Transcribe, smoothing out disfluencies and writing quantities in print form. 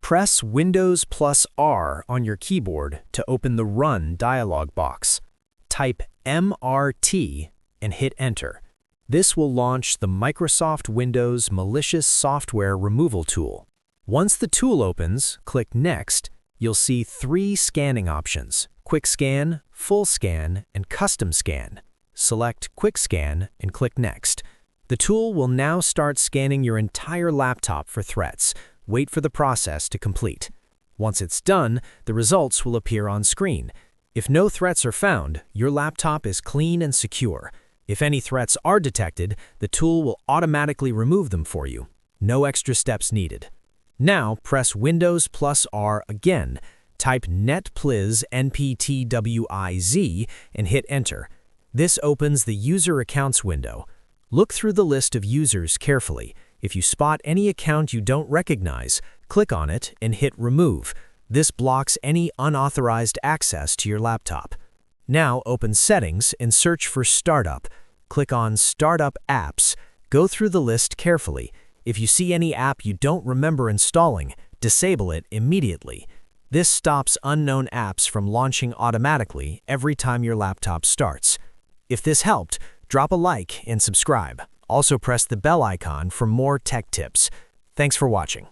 Press Windows plus R on your keyboard to open the Run dialog box. Type MRT and hit Enter. This will launch the Microsoft Windows Malicious Software Removal tool. Once the tool opens, click Next. You'll see 3 scanning options: Quick Scan, Full Scan, and Custom Scan. Select Quick Scan and click Next. The tool will now start scanning your entire laptop for threats. Wait for the process to complete. Once it's done, the results will appear on screen. If no threats are found, your laptop is clean and secure. If any threats are detected, the tool will automatically remove them for you. No extra steps needed. Now press Windows plus R again. Type netpliz nptwiz and hit Enter. This opens the User Accounts window. Look through the list of users carefully. If you spot any account you don't recognize, click on it and hit Remove. This blocks any unauthorized access to your laptop. Now open Settings and search for Startup. Click on Startup Apps. Go through the list carefully. If you see any app you don't remember installing, disable it immediately. This stops unknown apps from launching automatically every time your laptop starts. If this helped, drop a like and subscribe. Also press the bell icon for more tech tips. Thanks for watching.